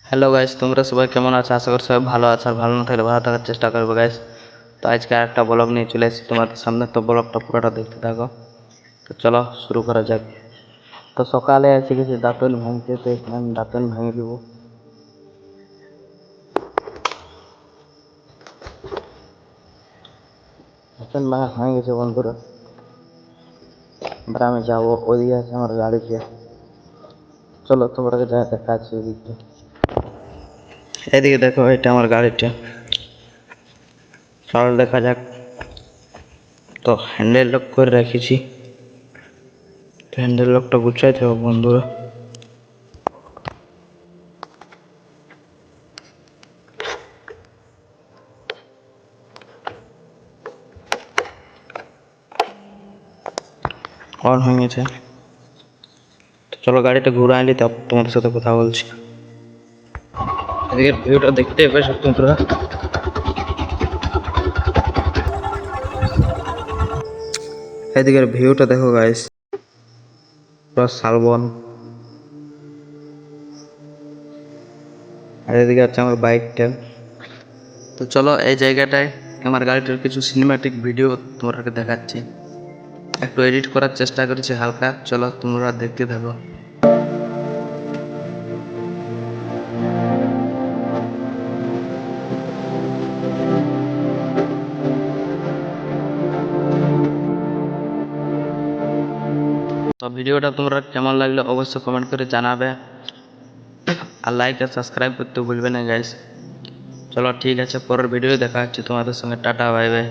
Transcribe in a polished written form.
Hello guys, তোমরা সবাই কেমন আছো? আশা করি সবাই ভালো আছো, আর ভালো না থাকলে ভালো থাকার চেষ্টা করবো গাইস। তো আজকে একটা ব্লগ নিয়ে চলে এসেছি তোমাদের সামনে। তো ব্লগটা পুরোটা দেখতে থাকো। তো চলো শুরু করা যাক। তো সকালে এসে গেছি দাঁতন ভাঙতে, তো এখানে আমি দাঁতন ভেঙে দিব। দাঁতন ভাঙা হয়ে গেছে বন্ধুরা। এবার আমি যাবো, ওইদিকে আছে আমার গাড়িতে। চলো তোমাকে যা দেখাচ্ছি ওইদিকে। এদিকে দেখো, এটা আমার গাড়িটা। চলো দেখা যাক। তো হ্যান্ডেল লক করে রেখেছি। হ্যান্ডেল লকটা গুছাইতে হবে বন্ধুরা। অন হয়ে গেছে। চলো গাড়িটা ঘুরে আনলি, তব তোমাদের সাথে কথা বলছি। এদিকে ভিউটা দেখতে পেয়েছো তোমরা? এদিকের ভিউটা দেখো গাইস, পুরো শালবন। আর এদিকে আছে আমার বাইকটা। তো চলো এই জায়গাটায় আমার গাড়িটার কিছু সিনেম্যাটিক ভিডিও তোমাদেরকে দেখাচ্ছি। একটু এডিট করার চেষ্টা করেছি হালকা, চলো তোমরা দেখতে থাকো। তো ভিডিওটা তোমরা কেমন লাগলো অবশ্যই কমেন্ট করে জানাবে, আর লাইক আর সাবস্ক্রাইব করতে ভুলবে না গাইস। চলো ঠিক আছে, পরের ভিডিও দেখা হচ্ছে তোমাদের সঙ্গে। Tata, bye bye.